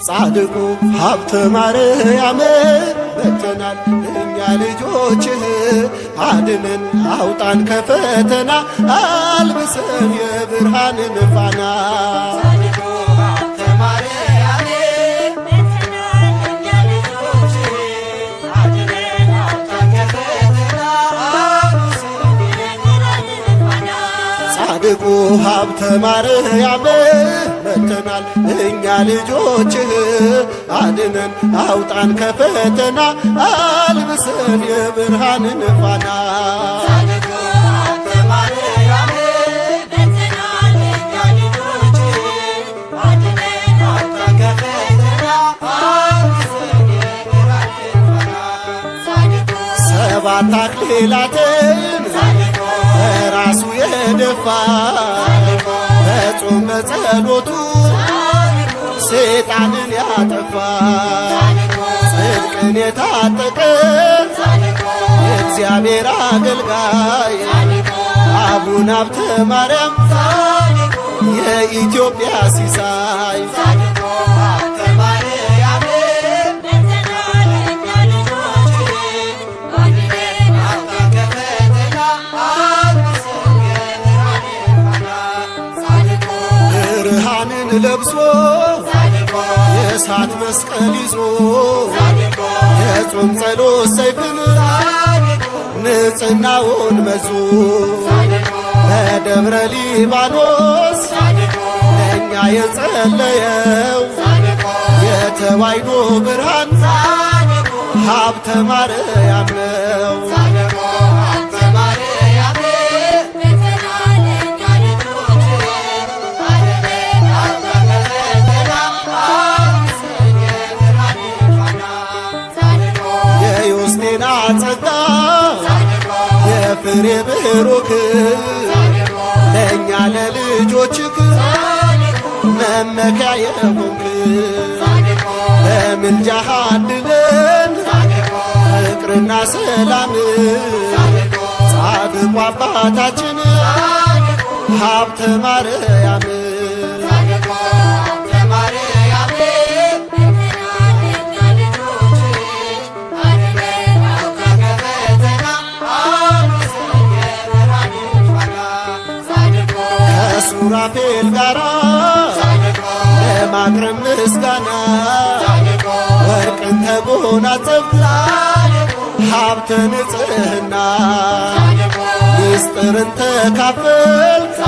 ጻድቁ ሀብተ ማርያም በተናል እኛ ልጆችህ አድነን አውጣን ከፈተና አልብሰን የብርሃንን ፋና ጻድቁ ሀብተ ማርያም በተናል እኛ ልጆችህ አድነን አውጣን ከፈተና አልብሰን የብርሃንን ፋና ሰባት አክሊላትን ራሱ የደፋ በጾም በጸሎቱ ሰይጣንን ያጠፋ ጽድቅን የታጠቀ የእግዚአብሔር አገልጋይ አቡነ ሀብተ ማርያም የኢትዮጵያ ሲሳይ ብርሃንን ለብሶ የእሳት መስቀል ይዞ የጾም ጸሎት ሰይፍን ንጽሕናውን መዞ በደብረ ሊባኖስ ለእኛ የጸለየው የተዋሕዶ ብርሃን ሀብተ ማርያም ነው። ጸጋ የፍሬ ብሩክ ለእኛ ለልጆችክ መመኪያ የሆንክ በምልጃህ አድነን ፍቅርና ሰላም ጻድቁ አባታችን ሀብተ ማርያም ሱራፌል ጋራ ለማቅረብ ምስጋና ወርቅን ተጎናጸፍክ ሀብተ ንጽሕና ምስጢርን ተካፈልክ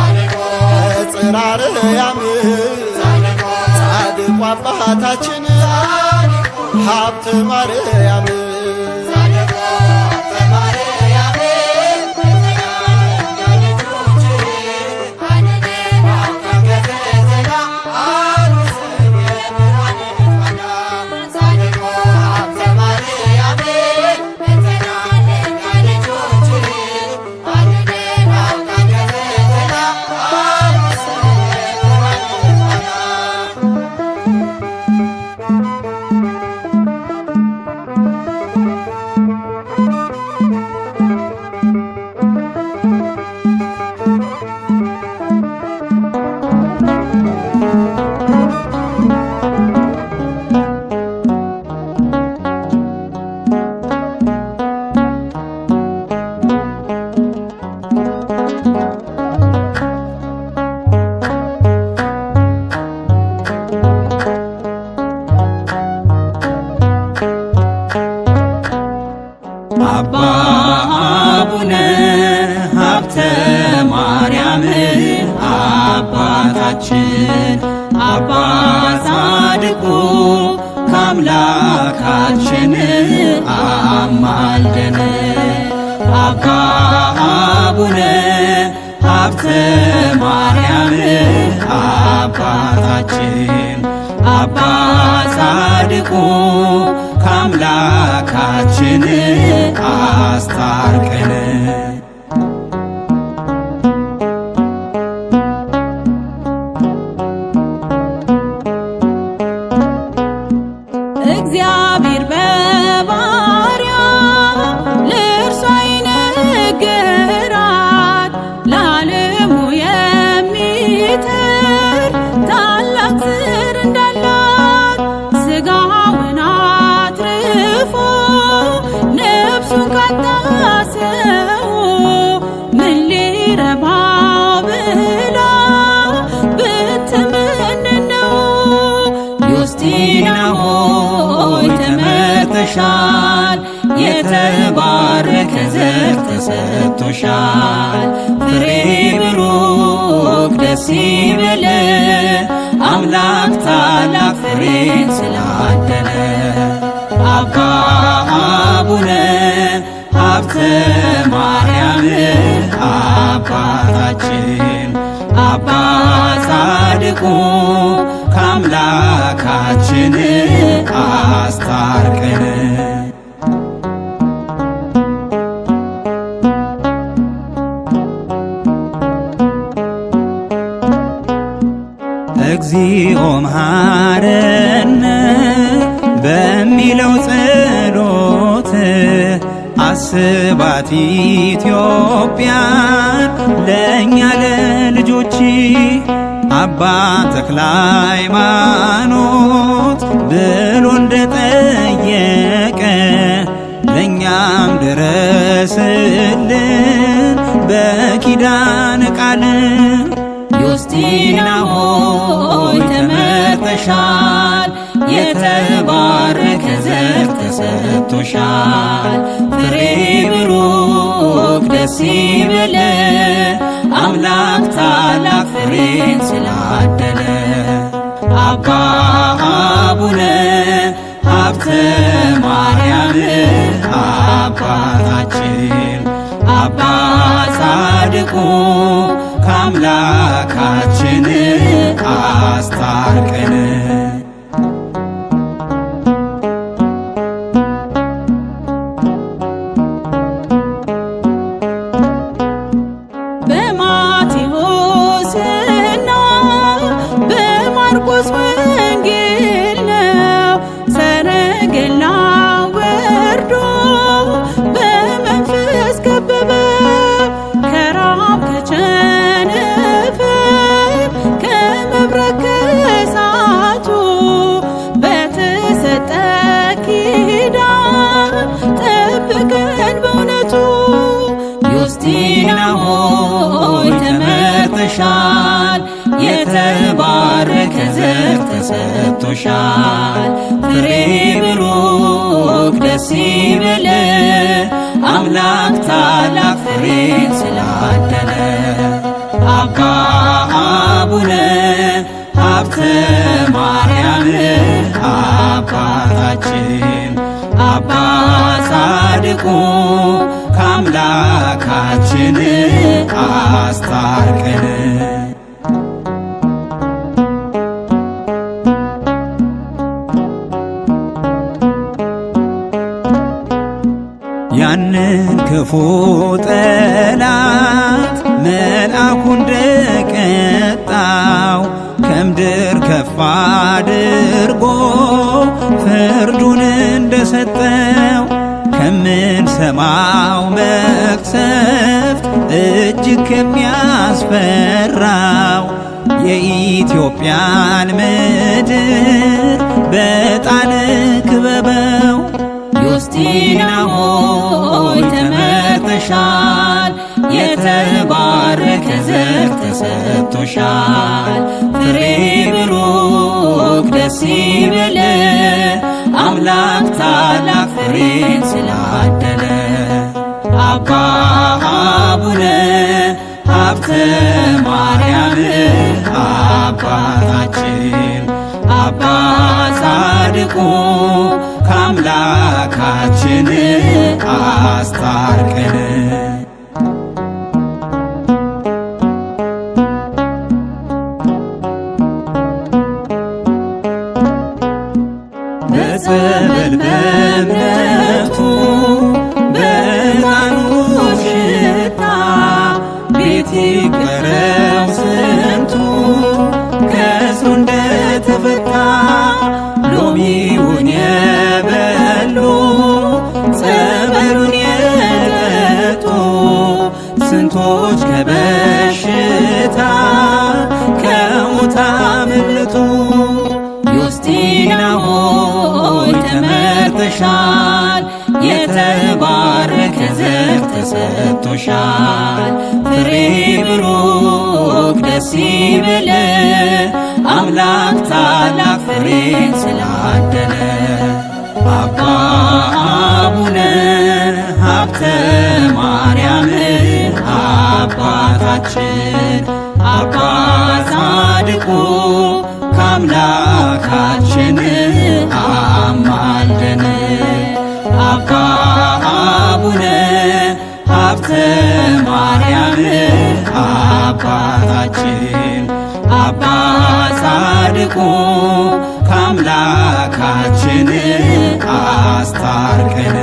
ከጽርሐ አርያም ጻድቁ አባታችን ሀብተ ማርያም አባ አቡነ ሀብተ ማርያም አባታችን አባ ጻድቁ ከአምላካችን አማልደን። አባ አቡነ ሀብተ ማርያም አባታችን አባ ጻድቁ ከአምላካችን አስታርቀን። ዮስቲና ሆይ ተመርተሻል፣ የተባረከ ዘር ተሰጥቶሻል። ፍሬ ብሩክ ደስ ይበለ አምላክ ታላቅ ፍሬን ስላደለ። አባ አቡነ ሀብተ ማርያም አባታችን አባ ጻድቁ ከአምላካችን አስታርቀን። እግዚኦ መሐረነ በሚለው ጸሎት አስባት ኢትዮጵያን ለእኛ ለልጆች። አባ ተክለ ሃይማኖት ብሎ እንደጠየቀ ለእኛም ድረስልን በኪዳነ ቃል። ዮስቲና ሆይ ተመርተሻል፣ የተባረከ ዘር ተሰጥቶሻል። ፍሬ ብሩክ ደስ ይበለ አምላክ ታላቅ ፍሬን ስላደለ። አባ አቡነ ሀብተ ማርያም አባታችን አባ ጻድቁ ከአምላካችን አስታርቀን። በማቴዎስና በማርቆስ ወንጌል ነው ሰረገላ ወርዶ በመንፈስ ከበበው። ከራብ ከቸነፈር ከመብረቅ ከእሳቱ በተሰጠ ኪዳን ጠብቀን በእውነቱ። ዮስቲና ሆይ ተመርተሻል፣ የተባረከ ዘር ተሰጥቶሻል። ፍሬ ብሩክ ደስ ይበለ አምላክ ታላቅ ፍሬን ስላደለ። አባ አቡነ ሀብተ ማርያም አባታችን አባ ጻድቁ ከአምላካችን አስታርቀን። ያንን ክፉ ጠላት መልአኩ እንደቀጣው ከምድር ከፍ አድርጎ ፍርዱን እንደሰጠው ከምንሰማው መቅሰፍት እጅግ ከሚያስፈራው የኢትዮጵያን ምድር በጣል ክበበው። ዮስቲና ሆይ ተመርተሻል፣ የተባረከ ዘር ተሰጥቶሻል። ፍሬ ብሩክ ደስ ይበለ አምላክ ታላቅ ፍሬን ስላደለ። አባ አቡነ ሀብተ ማርያም አባታችን አባ ጻድቁ ከአምላካችን አስታርቀን። በጸበል በእምነቱ በዕጣኑ ሽታ ቤት ይቀረው ስንቱ ከእስሩ እንደተፈታ። ሎሚውን የበሉ ጸበሉን የጠጡ ስንቶች ከበሽታ ከሞት አመለጡ። ዮስቲና ሆይ ተመርተሻል፣ የተባረከ ዘር ተሰጥቶሻል። ፍሬ ብሩክ ደስ ይበለ አምላክ ታላቅ ታላቅ ፍሬን ስላደለ አባ አቡነ ሀብተ ማርያም አባታችን አባ ጻድቁ ከአምላካችን አማልደን። አባ አቡነ ሀብተ ማርያም አባታችን አባ ጻድቁ ከአምላካችን አስታርቀን።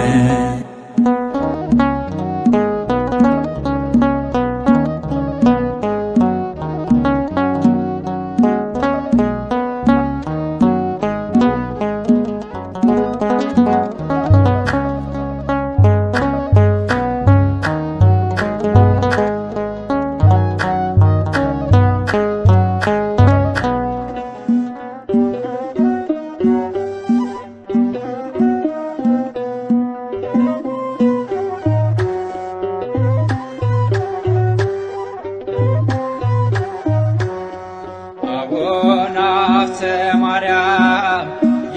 አቡነ ሀብተ ማርያም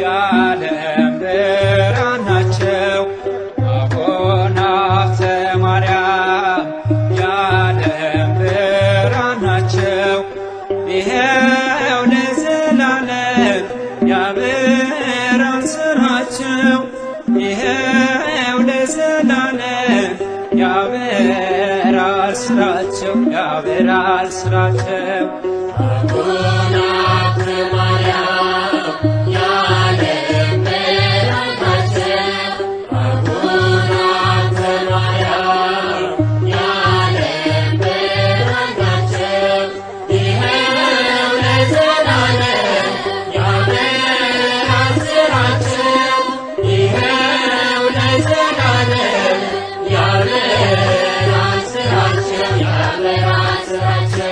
የዓለም ብርሃን ናቸው። አቡነ ሀብተ ማርያም የዓለም ብርሃን ናቸው። ይኸው ለዘላለም ያበራል ስራቸው። ይኸው ለዘላለም ያበራል ስራቸው። ያበራል ስራቸው። አቡነ ሀብተ ማርያም የዓለም ብርሃን ናቸው። አቡነ ሀብተ ማርያም የዓለም ብርሃን ናቸው። ይኸው ለዘላለም ያበራል ስራቸው። ይኸው ለዘላለም ያበራል ስራቸው። ያበራል ስራቸው።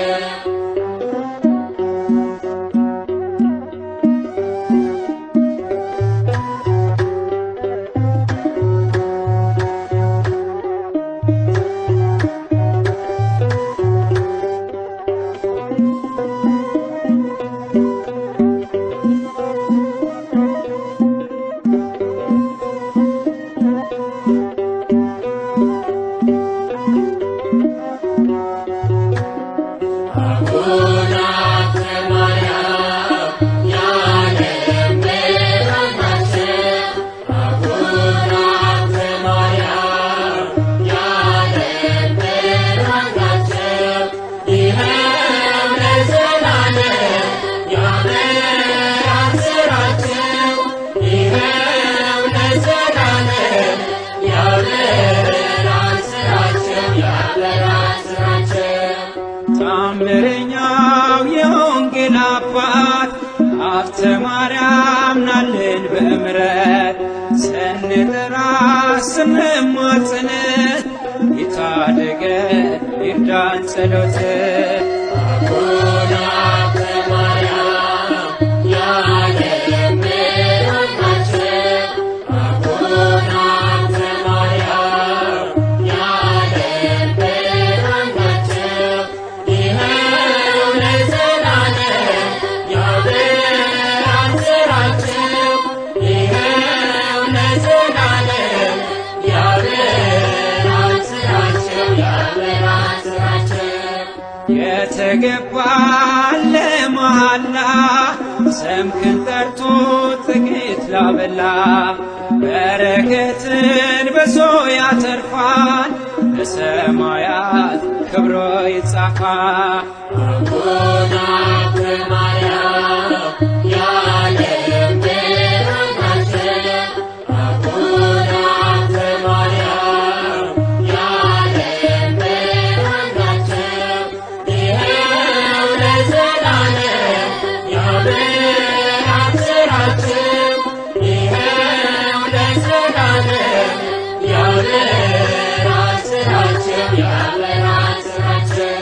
አቡነ ሀብተ ማርያም የዓለም ብርሃን ናቸው። አቡነ ሀብተ ማርያም የዓለም ብርሃን ናቸው። ይኸው ለዘላለም ያበራል ስራቸው። ይኸው ለዘላለም ያበራል ስራቸው። ያበራል ስራቸው። ታምረኛው የወንጌል አባት ሀብተ ማርያም ናልን በምሕረት ስንጠራ ስንማጽን ይታደገን ይርዳን ጸሎት። አቡነ ሀብተ ማርያም የዓለም ብርሃን ናቸው። አቡነ ሀብተ ማርያም የዓለም ብርሃን ናቸው። ይኸው ለዘላለም ያበራል ስራቸው። ይኸው ለዘላለም ያበራል ስራቸው። ያበራል ስራቸው። የተገባለ መሃላ ስምህን ጠርቶ ጥቂት ላበላ በረከትን በዞ ያተርፋል በሰማያት ክብሮ ይጻፋል። አቡነ ሀብተ ማርያም የዓለም ብርሃን ናቸው። አቡነ ሀብተ ማርያም የዓለም ብርሃን ናቸው። ይኸው ለዘላለም ያበራል ስራቸው። ይኸው ለዘላለም ያበራል ስራቸው። ያበራል ስራቸው።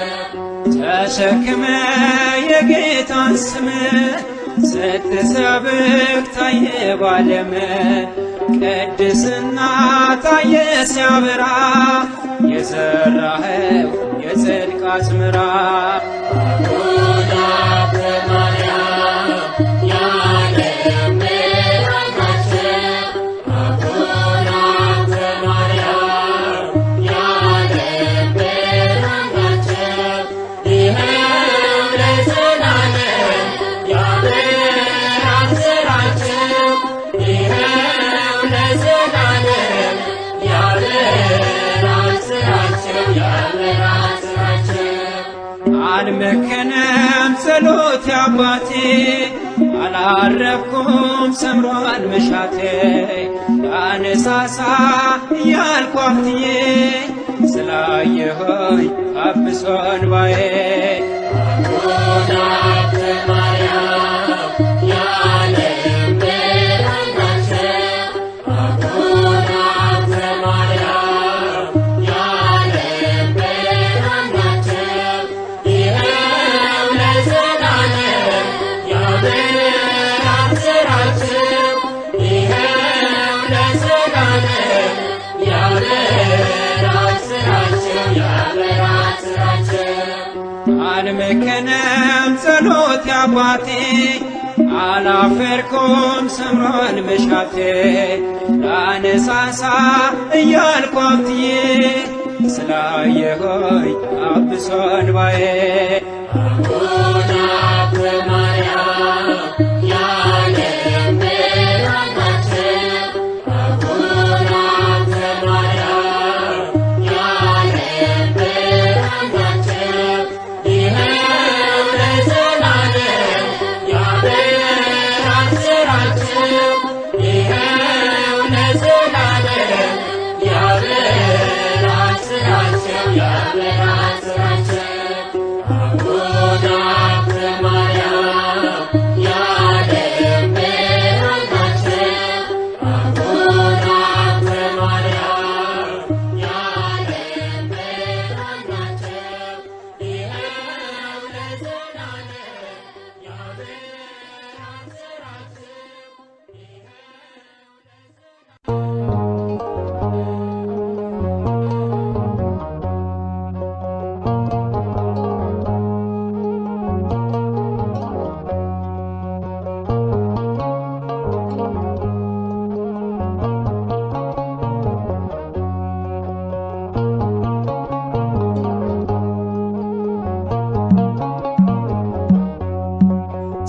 ተሸክመ የጌታን ስም ስትሰብክ ታየ ባለም ቅድስና ታየ ሲያበራ የዘራኸው የጽድቅ አዝመራ። አቡነ ሀብተ ማርያም አልመከነም ጸሎት አባቴ አላረፍኩም ሰምሯል መሻቴ አነሳሳ እያልኩ አፍትዬ ስላየሆኝ አብሶ እንባዬ አልመከነም ጸሎት አባቴ አላፈርኩም ሰምሯል መሻቴ ላነሳሳ እያልኩ አፍትዬ ስላየሆኝ አብሶ እንባዬ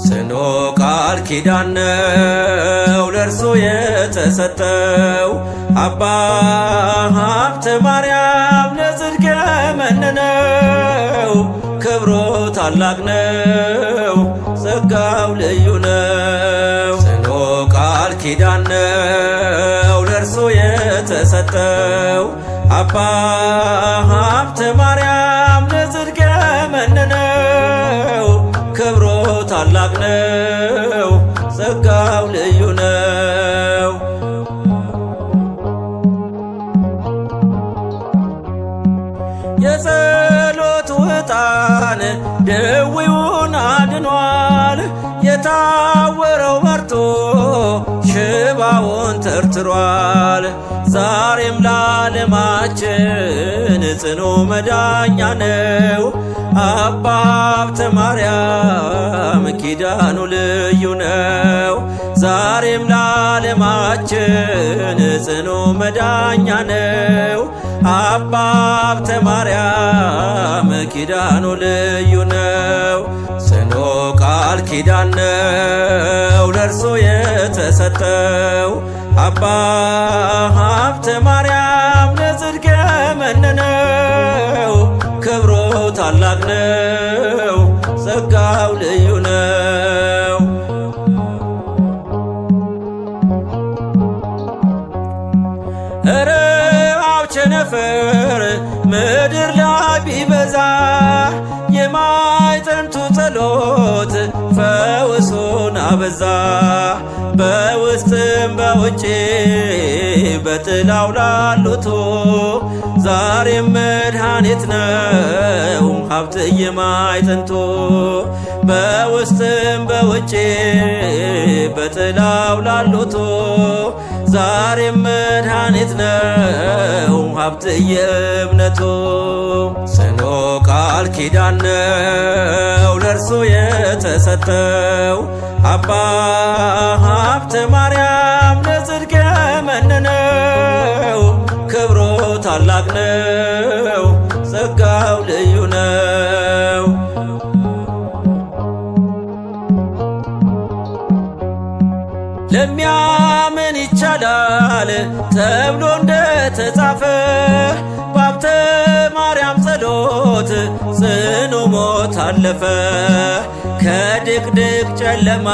ጽኑ ቃል ኪዳን ነው ለእርሱ የተሰጠው አባ ሀብተ ማርያም ለጽድቅ የመነነው ክብሩ ታላቅ ነው ጸጋው ልዩ ነው። ጽኑ ቃል ኪዳን ነው ለእርሱ የተሰጠው አባ ሀብተ ማርያም ለጽድቅ የመነነው ክብሩ ታላቅ ነው ጸጋው ልዩ ነው። የጸሎቱ ዕጣን ደዌውን አድኗል የታወረው በርቶ ሽባውን ተርትሯል። ዛሬም ለዓለማችን ጽኑ መዳኛ ነው አባ ሀብተ ማርያም ኪዳኑ ልዩ ነው። ዛሬም ለዓለማችን ጽኑ መዳኛ ነው አባ ሀብተ ማርያም ኪዳኑ ልዩ ነው። ጽኑ ቃል ኪዳን ነው ለእርሱ የተሰጠው አባ ሀብተ ማርያም ለጽድቅ የመነነው ክብሩ ታላቅ ነው ጸጋው ልዩ ነው። ረሃብ ቸነፈር ምድር ላይ ቢበዛ የማይጠንቱ ጸሎት ፈውሱን አበዛ። በውስጥም በውጭ በጥላው ላሉቱ ዛሬም መድኃኒት ነው ሀብት የማይጠንቱ። በውስጥም በውጭ በጥላው ላሉቱ ዛሬም መድኃኒት ነው ሀብት የእምነቱ። ጽኑ ቃል ኪዳን ነው ለእርሱ የተሰጠው አባ ሀብተ ማርያም ለጽድቅ የመነነው ክብሩ ታላቅ ነው ጸጋው ልዩ ነው። ለሚያምን ይቻላል ተብሎ እንደተጻፈ በሀብተ ማርያም ጸሎት ጽኑ ሞት አለፈ። ከድቅድቅ ጨለማ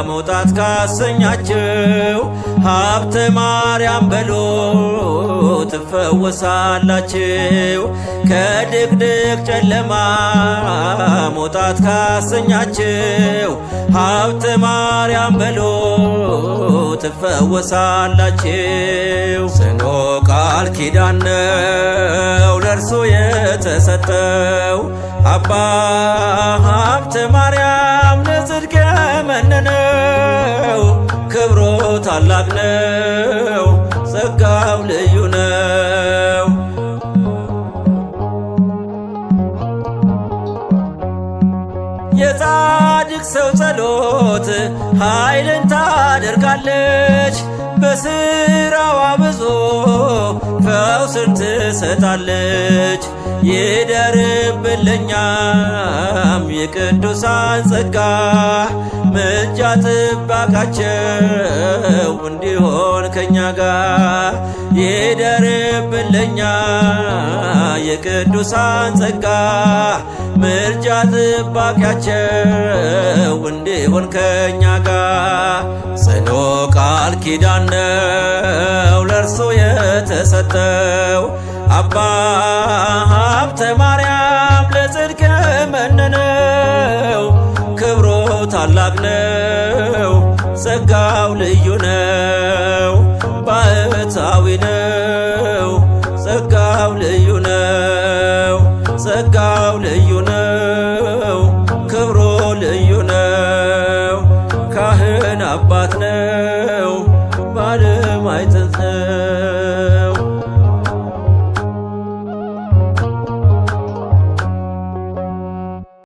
መውጣት ካሰኛችሁ ሀብተ ማርያም በሎ ትፈወሳላችሁ። ከድቅድቅ ጨለማ መውጣት ካሰኛችሁ ሀብተ ማርያም በሎ ትፈወሳላችሁ። ጽኑ ቃል ኪዳን ነው ለእርሱ የተሰጠው አባ ሀብተ ማርያም ለጽድቅ የመነነው ክብሮ ታላቅ ነው ጸጋው ልዩ ነው። የጻድቅ ሰው ጸሎት ኃይልን ታደርጋለች። በስራዋ ብዙ ፈውስን ትሰጣለች። ይደርብልኛም የቅዱሳን ጸጋ ምልጃ ጥበቃቸው እንዲሆን ከኛ ጋር። ይደርብልኛ የቅዱሳን ጸጋ ምልጃ ጥበቃቸው እንዲሆን ከኛ ጋር። ጽኑ ቃል ኪዳን ነው ለእርሱ የተሰጠው አባ ሀብተ ማርያም ለጽድቅ መነነው ክብሮ ታላቅ ነው ጸጋው ልዩ ነው። ባህታዊ ነው